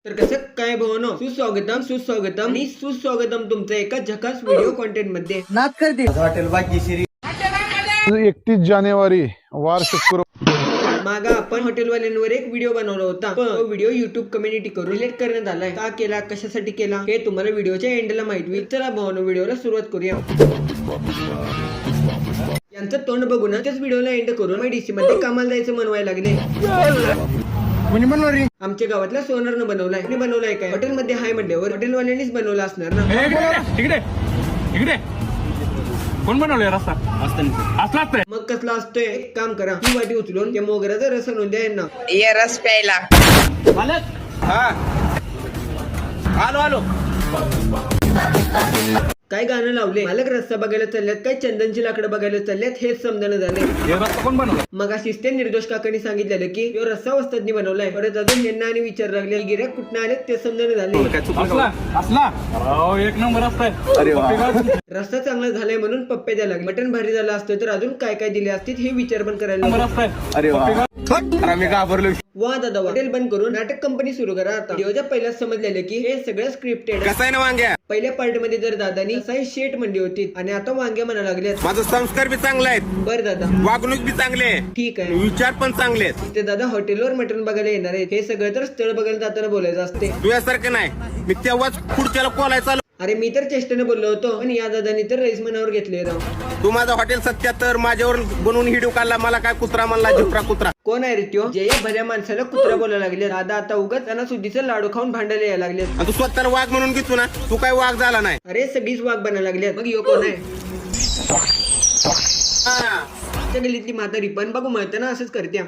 तर कसं काय भावनो, सुस्वागतम सुस्वागतम आणि सुस्वागतम तुमचं एका झकास व्हिडिओ कॉन्टेंट मध्ये. नाच करते हॉटेल भाग्यश्री 31 जानेवारी वार शुक्रवार मागा आपण हॉटेलवाल्यांवर एक व्हिडिओ बनवला होता, पण तो व्हिडिओ युट्यूब कम्युनिटी करून रिलेट करण्यात आलाय. का केला, कशासाठी केला हे तुम्हाला व्हिडिओच्या एंडला माहित होईल. चला भावनो व्हिडिओला सुरुवात करूया. यांचं तोंड बघून त्याच व्हिडिओला एंड करून डीसी मध्ये कामाला जायचं मनवायला लागले. आमच्या गावातल्या सोनरनं बनवलाय. आणि बनवलाय काय, हॉटेलमध्ये हाय म्हणल्यावर हॉटेलवाल्यांनीच बनवला असणार ना. इकडे कोण बनवलंय रस्ता असला मग कसला असतोय, एक काम करा, ही वाटी उचलून त्या मोगऱ्याचा रस आणून द्या यांना. ये रस प्यायला आलो काय गाणं लावले, मालक रस्ता बघायला चालल्यात काय चंदनची लाकडं बघायला चालल्यात हेच समजणं झाले. हे रस्ता कोण बनवला? मग अशीच त्या निर्दोष काकांनी सांगितलेलं की तो रस्ता वस्तादनी बनवलाय. परत अजून यांना आणि विचार लागले गिऱ्हाईक कुठं आले ते समजणं झाले. असला एक नंबर रस्ता आहे. रस्ता चांगला झालाय म्हणून पप्पे द्यायला लागले. मटण भारी झालं असतं तर अजून काय काय दिले असतील हे विचार पण करायला लागले. मी घाबरलो. वा दादा, हॉटेल बंद करून नाटक कंपनी सुरू करा. आता व्हिडिओच्या पहिल्याच समजलेलं की हे सगळं स्क्रिप्टेड. कसं आहे ना वांग्या, पहिल्या पार्ट मध्ये तर दादानी साई शेट म्हणली होती आणि आता वांग्या म्हणा लागल्यात. माझं संस्कार बी चांगला आहेत, बर दादा, वागणूक बी चांगले आहे, ठीक आहे. विचार पण चांगले आहेत. ते दादा हॉटेलवर मटण बघायला येणार आहेत. हे सगळं तर स्थळ बघायला जाताना बोलायचं असते. तुझ्यासारखं नाही, मी तेव्हाच पुढच्याला कोलायचा. अरे मी तर चेष्टेने बोललो होतो, पण या दादानी तर रईस मनावर घेतले राव. तू माझं हॉटेल 77 माझ्यावर बनवून हिडिओ काढला, मला काय कुत्रा म्हणला, झुपरा कुत्रा. कोण आहे रे त्यो, जे या भल्या माणसाला कुत्रा बोलायला लागले. दादा आता उगाच त्यांना सुद्धीचं लाडू खाऊन भांडायला यायला लागले. आणि तू स्वतःला वाघ म्हणून घेतो ना, तू काय वाघ झाला नाही. अरे सगळीच वाघ बनायला लागले. मग यो कोण आहे? आमच्या गल्लीतली म्हातारी पण बघू म्हणताना असंच करत्या.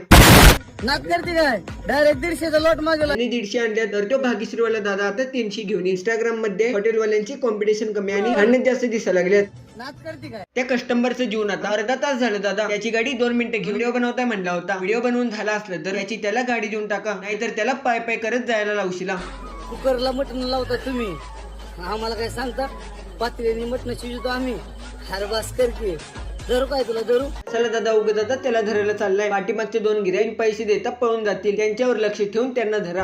नाच करते काय डायरेक्ट 150चा लॉट मागेला आणि 150 आणल्या तर तो भाग्यश्रीवाला दादा आता 300 घेऊन. इंस्टाग्राम मध्ये हॉटेलवाल्यांची कॉम्पिटिशन कमी आणि भांडण जास्त दिसायला लागल्यात. नाच करते काय त्या कस्टमरचं जीवन आता अर्धा तास झालं दादा. त्याची गाडी 2 मिनिटं घेऊन व्हिडिओ बनवताय म्हणला होता. व्हिडिओ बनवून झाला असलं तर याची त्याला गाडी देऊन टाका, नाहीतर त्याला पाय पाय करत जायला लावशीला. कुकरला मटण लावता तुम्ही, आम्हाला काय सांगता? पातळीने मटण शिजवतो आम्ही. हरबास करते धरू काय तुला धरू. चला दादा, उगत दादा त्याला धरायला चाललाय. पाठीमागचे 2 गिऱ्हाईक पैसे देता पळून जातील, त्यांच्यावर लक्ष ठेवून त्यांना धरा.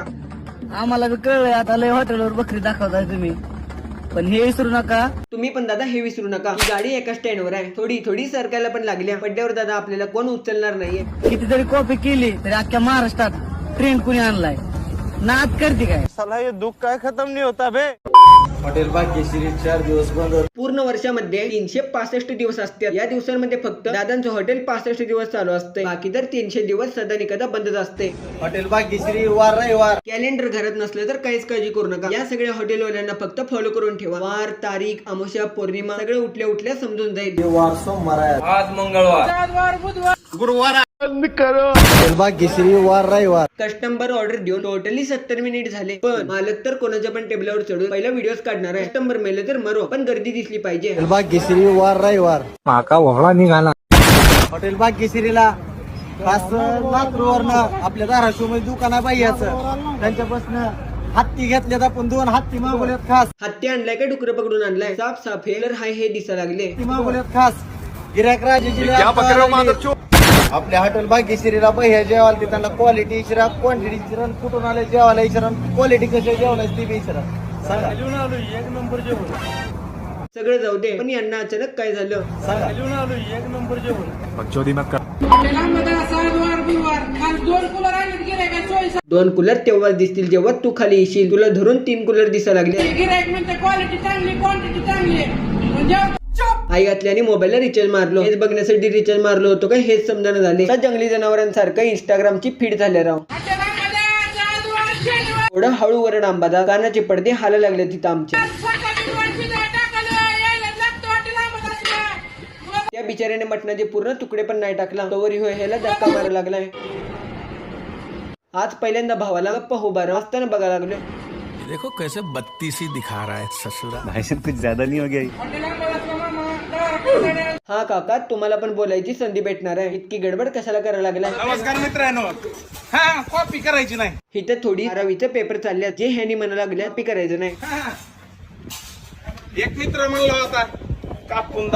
आम्हाला बी कळलंय आता लय हॉटेलवर बकरी दाखवताय तुम्ही, पण हे विसरू नका. तुम्ही पण दादा हे विसरू नका, ही गाडी एका स्टँडवर आहे. थोडी थोडी सरकायला पण लागल्या. पड्ड्यावर दादा आपल्याला कोण उचलणार नाहीये. कितीतरी कॉपी केली तरी अख्ख्या महाराष्ट्रात ट्रेंड कुणी आणलाय. नाच करते काय साला हे दुःख काय खतम नाही होता बे. हॉटेल भाग्यश्री 4 दिवस बंद. पूर्ण वर्षामध्ये 365 दिवस असतात. या दिवसांमध्ये फक्त दादांचं हॉटेल 65 दिवस चालू असते. बाकी तर 300 दिवस सदा निकदा बंदच असते. हॉटेल भाग्यश्री वार रविवार. कॅलेंडर घरात नसलं तर काहीच काळजी करू नका. या सगळ्या हॉटेलवाल्यांना फक्त फॉलो करून ठेवा. वार, तारीख, अमावस्या, पौर्णिमा सगळं उठल्या उठल्या समजून जाईल. वार सोमवार आहे, आज मंगळवार गुरुवार हॉटेल भाग्यश्री वार रविवार. कस्टमर ऑर्डर देऊन टोटली 70 मिनिट झाले, पण मालक तर कोणाच्या पण टेबलावर चढून पहिला व्हिडिओ काढणार आहे. कस्टमर मेले तर मरो, पण गर्दी दिसली पाहिजे. हॉटेल भाग्यश्री वार रविवार. माका वहळा निघाला. हॉटेल भाग्यश्रीला खास लातूरवरनं आपल्या धाराशिव मध्ये दुकान आहे बाह्याचं, त्यांच्यापासून हत्ती घेतल्यात आपण. 2 हत्ती मागवल्यात खास. हत्ती आणलाय का डुकर पकडून आणलाय? साफ साफ हेलर हाय हे दिसायला लागले. हत्ती मागवल्यात खास. गिऱ्हाईक राजाची आपल्या हॉटेल भाग्यश्रीला बह्या जेवायला ते त्यांना क्वालिटी इचरा, क्वांटिटी इचरा, कुठून आले जेवायला इचरा, क्वालिटी कशी जेवणाची ती बी इचरा. सांगा एक नंबर जेवण. सगळं जाऊ दे, पण यांना अचानक काय झालं? सांगा. एक नंबर जेवण. बकचोदी मत कर. 2 कूलर तेव्हाच दिसतील जेव्हा तू खाली येशील. तुला धरून 3 कूलर दिसायला लागले. आई घातल्याने मोबाईलला रिचार्ज मारलो. हेच बघण्यासाठी रिचार्ज मारलो होतो का हेच समजणं झाले. जंगली जनावरांसारखं इंस्टाग्रामची फीड झाले राव. थोडं हळू वरड आंबादा, कानाचे पडदे हाला लागले तिथं आमच्या. त्या बिचाऱ्याने मटणाचे पूर्ण तुकडे पण नाही टाकला, तोवर ह्याला धक्का मारा लागलाय. आज पहिल्यांदा भावाला गप्पा उभा राहून असताना बघायला लागलो. देखो कैसे बत्तीसी दिखा रहा है ससुरा. भाषण कुछ ज्यादा नहीं हो गया. हा काका, तुम्हाला पण बोलायची संधी भेटणार आहे. इतकी गडबड कशाला करायला लागलाय? नमस्कार मित्रांनो. हा कॉपी करायची नाही. इथं थोडी 12वीचे पेपर चालले, जे ह्यानी म्हणा लागल्या कॉपी करायचं नाही. एक मित्र म्हणला होता कापून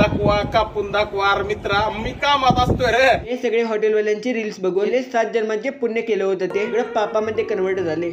दाखवा. अरे मित्रा, मी कामात असतोय रे. हे सगळे हॉटेलवाल्यांची रील्स बघून 7 जन्मांचे पुण्य केलं होतं ते पापामध्ये कन्वर्ट झाले.